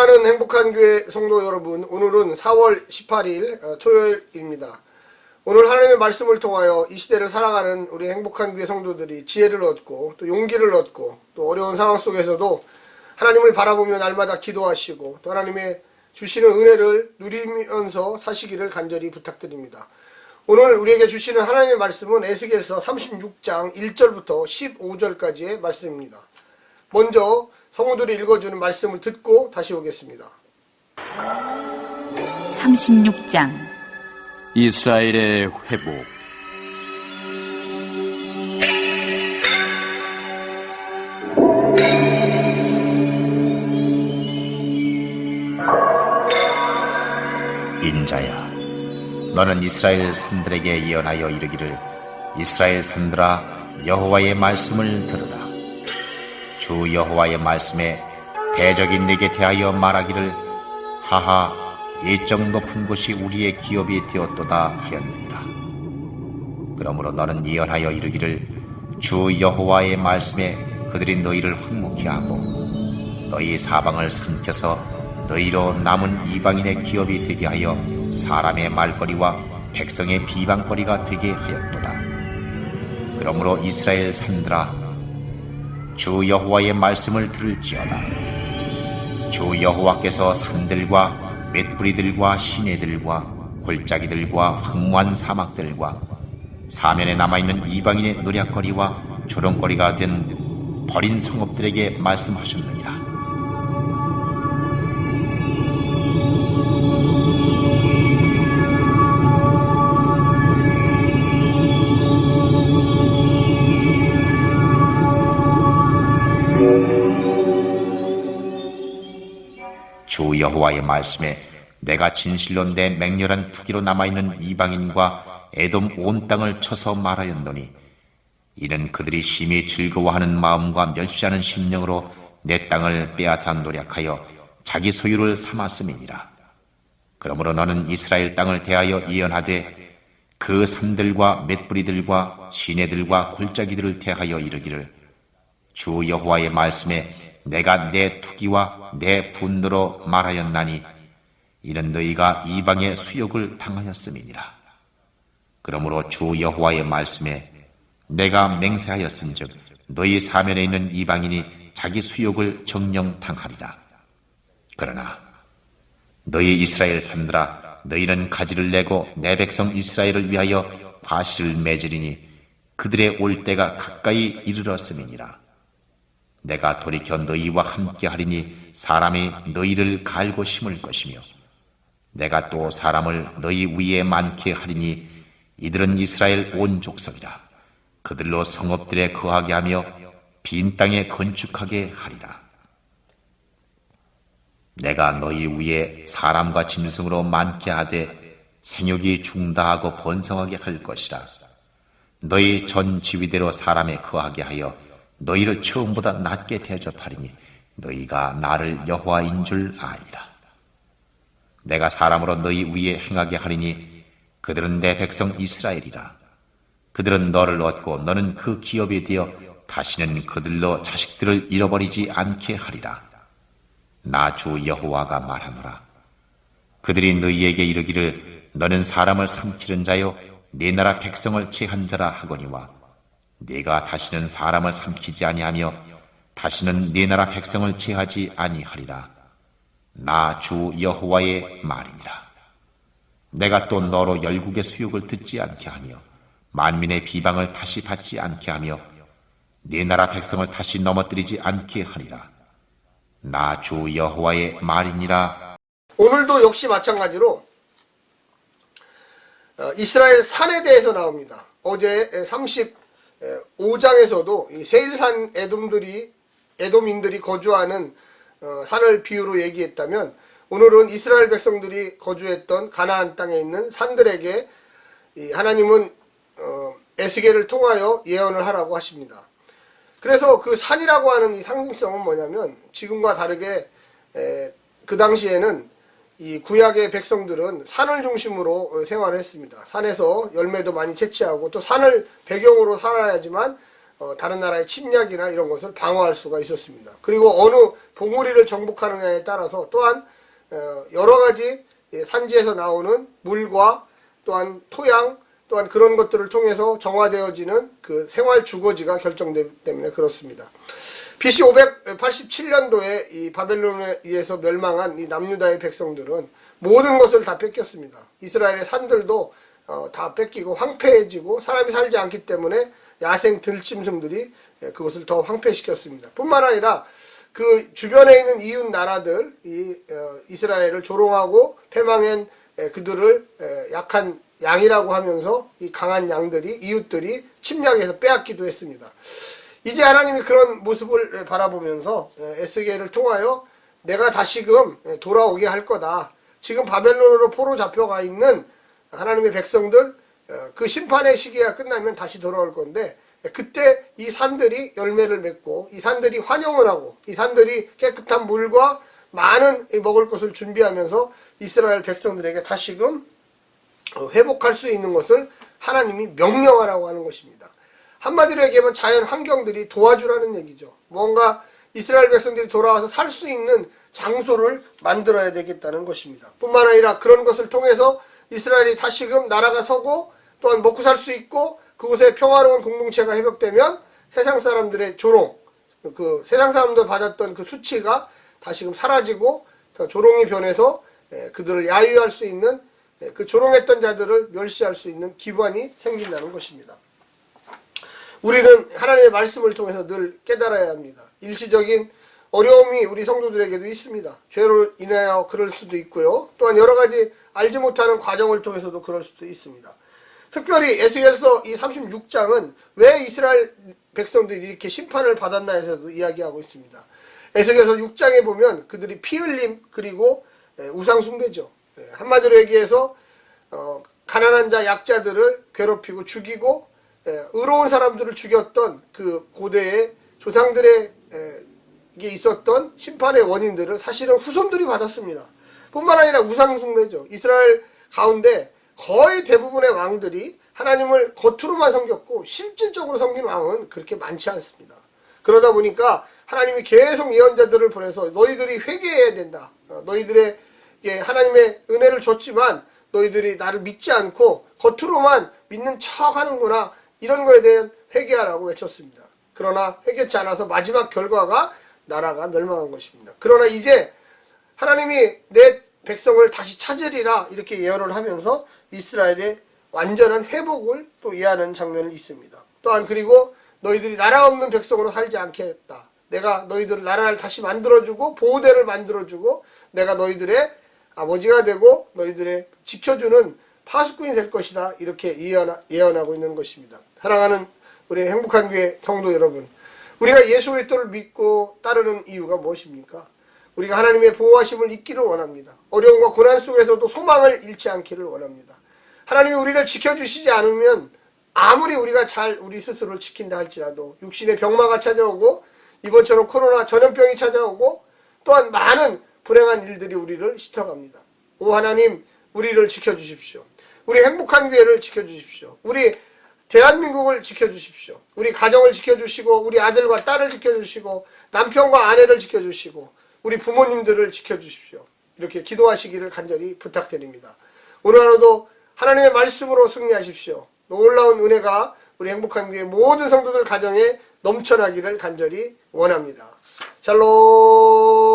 사랑하는 행복한 교회 성도 여러분, 오늘은 4월 18일 토요일입니다. 오늘 하나님의 말씀을 통하여 이 시대를 살아가는 우리 행복한 교회 성도들이 지혜를 얻고 또 용기를 얻고 또 어려운 상황 속에서도 하나님을 바라보며 날마다 기도하시고 또 하나님의 주시는 은혜를 누리면서 사시기를 간절히 부탁드립니다. 오늘 우리에게 주시는 하나님의 말씀은 에스겔서 36장 1절부터 15절까지의 말씀입니다. 먼저 성우들이 읽어주는 말씀을 듣고 다시 오겠습니다. 36장 이스라엘의 회복. 인자야, 너는 이스라엘 산들에게 예언하여 이르기를, 이스라엘 산들아, 여호와의 말씀을 들으라. 주 여호와의 말씀에 대적인 내게 대하여 말하기를, 하하, 이적 높은 곳이 우리의 기업이 되었도다 하였느니라. 그러므로 너는 예언하여 이르기를, 주 여호와의 말씀에 그들이 너희를 황무케 하고 너희 사방을 삼켜서 너희로 남은 이방인의 기업이 되게 하여 사람의 말거리와 백성의 비방거리가 되게 하였도다. 그러므로 이스라엘 산들아, 주 여호와의 말씀을 들을지어다. 주 여호와께서 산들과 맷뿌리들과 시내들과 골짜기들과 황무한 사막들과 사면에 남아있는 이방인의 노략거리와 조롱거리가 된 버린 성읍들에게 말씀하셨느니라. 주 여호와의 말씀에 내가 진실로 내 맹렬한 투기로 남아있는 이방인과 에돔 온 땅을 쳐서 말하였노니, 이는 그들이 심히 즐거워하는 마음과 멸시하는 심령으로 내 땅을 빼앗아 노략하여 자기 소유를 삼았음이니라. 그러므로 너는 이스라엘 땅을 대하여 예언하되, 그 산들과 맷뿌리들과 시내들과 골짜기들을 대하여 이르기를, 주 여호와의 말씀에 내가 내 투기와 내 분노로 말하였나니, 이는 너희가 이방의 수욕을 당하였음이니라. 그러므로 주 여호와의 말씀에 내가 맹세하였은즉 너희 사면에 있는 이방인이 자기 수욕을 정령 당하리라. 그러나 너희 이스라엘 산들아, 너희는 가지를 내고 내 백성 이스라엘을 위하여 과실을 맺으리니 그들의 올 때가 가까이 이르렀음이니라. 내가 돌이켜 너희와 함께 하리니 사람이 너희를 갈고 심을 것이며, 내가 또 사람을 너희 위에 많게 하리니 이들은 이스라엘 온 족속이라. 그들로 성읍들에 거하게 하며 빈 땅에 건축하게 하리라. 내가 너희 위에 사람과 짐승으로 많게 하되 생육이 중다하고 번성하게 할 것이라. 너희 전 지위대로 사람에 거하게 하여 너희를 처음보다 낮게 대접하리니 너희가 나를 여호와인 줄 아니라. 내가 사람으로 너희 위에 행하게 하리니 그들은 내 백성 이스라엘이라. 그들은 너를 얻고 너는 그 기업이 되어 다시는 그들로 자식들을 잃어버리지 않게 하리라. 나 주 여호와가 말하노라. 그들이 너희에게 이르기를, 너는 사람을 삼키는 자요 네 나라 백성을 제한 자라 하거니와, 네가 다시는 사람을 삼키지 아니하며 다시는 네 나라 백성을 제하지 아니하리라. 나 주 여호와의 말이니라. 내가 또 너로 열국의 수욕을 듣지 않게 하며 만민의 비방을 다시 받지 않게 하며 네 나라 백성을 다시 넘어뜨리지 않게 하리라. 나 주 여호와의 말이니라. 오늘도 역시 마찬가지로 이스라엘 산에 대해서 나옵니다. 어제 35장에서도 세일산 에돔인들이 거주하는 산을 비유로 얘기했다면, 오늘은 이스라엘 백성들이 거주했던 가나안 땅에 있는 산들에게 하나님은 에스겔을 통하여 예언을 하라고 하십니다. 그래서 그 산이라고 하는 이 상징성은 뭐냐면, 지금과 다르게 그 당시에는 이 구약의 백성들은 산을 중심으로 생활을 했습니다. 산에서 열매도 많이 채취하고 또 산을 배경으로 살아야지만 다른 나라의 침략이나 이런 것을 방어할 수가 있었습니다. 그리고 어느 봉우리를 정복하느냐에 따라서 또한 여러 가지 산지에서 나오는 물과 또한 토양 또한 그런 것들을 통해서 정화되어지는 그 생활 주거지가 결정되기 때문에 그렇습니다. BC 587년도에 이 바벨론에 의해서 멸망한 이 남유다의 백성들은 모든 것을 다 뺏겼습니다. 이스라엘의 산들도 다 뺏기고 황폐해지고 사람이 살지 않기 때문에 야생 들짐승들이 그것을 더 황폐시켰습니다. 뿐만 아니라 그 주변에 있는 이웃 나라들, 이스라엘을 조롱하고 패망한 그들을 약한 양이라고 하면서 이 강한 양들이, 이웃들이 침략해서 빼앗기도 했습니다. 이제 하나님이 그런 모습을 바라보면서 에스겔을 통하여 내가 다시금 돌아오게 할 거다. 지금 바벨론으로 포로 잡혀가 있는 하나님의 백성들, 그 심판의 시기가 끝나면 다시 돌아올 건데, 그때 이 산들이 열매를 맺고 이 산들이 환영을 하고 이 산들이 깨끗한 물과 많은 먹을 것을 준비하면서 이스라엘 백성들에게 다시금 회복할 수 있는 것을 하나님이 명령하라고 하는 것입니다. 한마디로 얘기하면 자연 환경들이 도와주라는 얘기죠. 뭔가 이스라엘 백성들이 돌아와서 살 수 있는 장소를 만들어야 되겠다는 것입니다. 뿐만 아니라 그런 것을 통해서 이스라엘이 다시금 나라가 서고 또한 먹고 살 수 있고 그곳에 평화로운 공동체가 회복되면 세상 사람들의 조롱, 그 세상 사람들 받았던 그 수치가 다시금 사라지고 더 조롱이 변해서 그들을 야유할 수 있는 그 조롱했던 자들을 멸시할 수 있는 기반이 생긴다는 것입니다. 우리는 하나님의 말씀을 통해서 늘 깨달아야 합니다. 일시적인 어려움이 우리 성도들에게도 있습니다. 죄로 인하여 그럴 수도 있고요. 또한 여러 가지 알지 못하는 과정을 통해서도 그럴 수도 있습니다. 특별히 에스겔서 이 36장은 왜 이스라엘 백성들이 이렇게 심판을 받았나 해서도 이야기하고 있습니다. 에스겔서 6장에 보면 그들이 피 흘림 그리고 우상 숭배죠. 한마디로 얘기해서 가난한 자 약자들을 괴롭히고 죽이고 의로운 사람들을 죽였던 그 고대의 조상들의 이게 있었던 심판의 원인들을 사실은 후손들이 받았습니다. 뿐만 아니라 우상 숭배죠. 이스라엘 가운데 거의 대부분의 왕들이 하나님을 겉으로만 섬겼고 실질적으로 섬긴 왕은 그렇게 많지 않습니다. 그러다 보니까 하나님이 계속 예언자들을 보내서 너희들이 회개해야 된다. 너희들에게 하나님의 은혜를 줬지만 너희들이 나를 믿지 않고 겉으로만 믿는 척 하는구나. 이런 거에 대한 회개하라고 외쳤습니다. 그러나 회개치 않아서 마지막 결과가 나라가 멸망한 것입니다. 그러나 이제 하나님이 내 백성을 다시 찾으리라 이렇게 예언을 하면서 이스라엘의 완전한 회복을 또 예하는 장면이 있습니다. 또한 그리고 너희들이 나라 없는 백성으로 살지 않겠다. 내가 너희들을 나라를 다시 만들어주고 보호대를 만들어주고 내가 너희들의 아버지가 되고 너희들의 지켜주는 파수꾼이 될 것이다. 이렇게 예언하고 있는 것입니다. 사랑하는 우리 행복한 교회 성도 여러분, 우리가 예수 그리스도를 믿고 따르는 이유가 무엇입니까? 우리가 하나님의 보호하심을 잊기를 원합니다. 어려움과 고난 속에서도 소망을 잃지 않기를 원합니다. 하나님이 우리를 지켜주시지 않으면 아무리 우리가 잘 우리 스스로를 지킨다 할지라도 육신의 병마가 찾아오고 이번처럼 코로나 전염병이 찾아오고 또한 많은 불행한 일들이 우리를 짙어갑니다. 오 하나님, 우리를 지켜주십시오. 우리 행복한 교회를 지켜주십시오. 우리 대한민국을 지켜주십시오. 우리 가정을 지켜주시고 우리 아들과 딸을 지켜주시고 남편과 아내를 지켜주시고 우리 부모님들을 지켜주십시오. 이렇게 기도하시기를 간절히 부탁드립니다. 오늘 하루도 하나님의 말씀으로 승리하십시오. 놀라운 은혜가 우리 행복한 교회 모든 성도들 가정에 넘쳐나기를 간절히 원합니다. 샬롬.